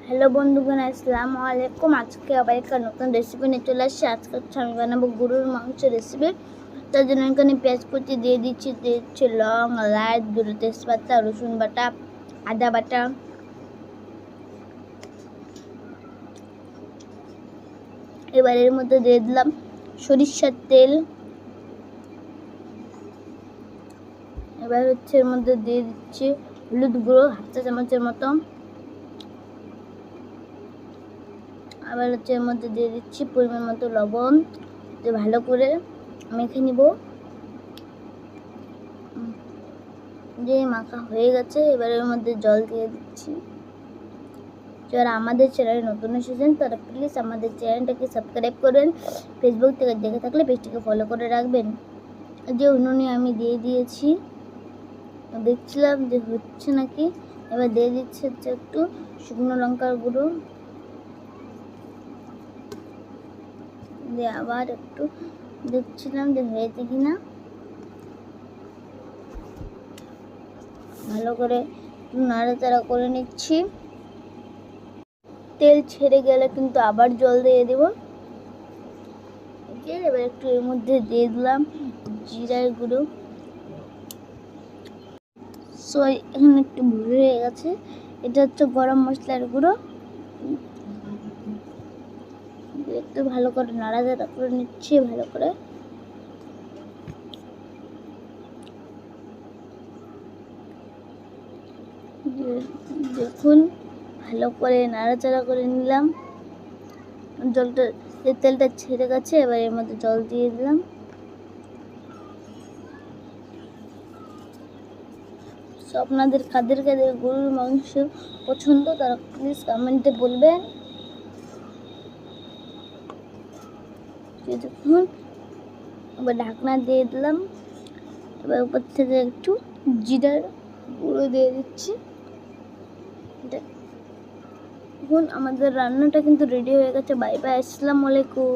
Hello বন্ধুগণ, আসসালামু আলাইকুম। আজকে আবার একটা নতুন রেসিপি নিয়ে চলে আসছি। আজকে আমি বানাবো গরুর মাংস রেসিপি। তার জন্য এখানে পেঁয়াজ কুচি দিয়ে দিচ্ছি লং, এলাচ, দুটো তেজপাতা, রসুন বাটা, আদা বাটা, এবার এর মধ্যে দিয়ে দিলাম সরিষার তেল। এবার এর মধ্যে দিয়ে দিচ্ছি হলুদ গুঁড়ো 1/2 চা চামচের মতো। আবার এর মধ্যে দিয়ে দিচ্ছি পরিমাণ মতো লবণ। ভালো করে মেখে নিব। যে মাখা হয়ে গেছে, এবার এর মধ্যে জল দিয়ে দিচ্ছি। যারা আমাদের চ্যানেলে নতুন এসেছেন তারা প্লিজ আমাদের চ্যানেলটাকে সাবস্ক্রাইব করবেন। ফেসবুক থেকে দেখে থাকলে পেজটিকে ফলো করে রাখবেন। যে উনুনে আমি দিয়ে দিয়েছি, দেখছিলাম যে হচ্ছে নাকি। এবার দিয়ে দিচ্ছে একটু শুকনো লঙ্কার গুঁড়ো, দিয়ে আবার একটু দেখছিলাম যে হয়েছে কিনা। ভালো করে নাড়াচাড়া করে নিচ্ছি। তেল ছেড়ে গেলে কিন্তু আবার জল দিয়ে দেব। এবার একটু এর মধ্যে দিয়ে দিলাম জিরার গুঁড়ো। এখানে একটু ভুল হয়ে গেছে, এটা হচ্ছে গরম মশলার গুঁড়ো। একটু ভালো করে নাড়াচাড়া করে নিচ্ছি। ভালো করে দেখুন, ভালো করে নাড়াচাড়া করে নিলাম। জলটা, তেলটা ছেড়ে গেছে। এবার এর মধ্যে জল দিয়ে দিলাম। আপনাদের কাদের কাদের গরুর মাংস পছন্দ তারা প্লিজ কমেন্টে বলবেন। দেখুন, এবার ঢাকনা দিয়ে দিলাম। এবার উপর থেকে একটু জিরার গুঁড়ো দিয়ে দিচ্ছি। দেখুন, আমাদের রান্নাটা কিন্তু রেডি হয়ে গেছে। বাই বাই, আসসালামু আলাইকুম।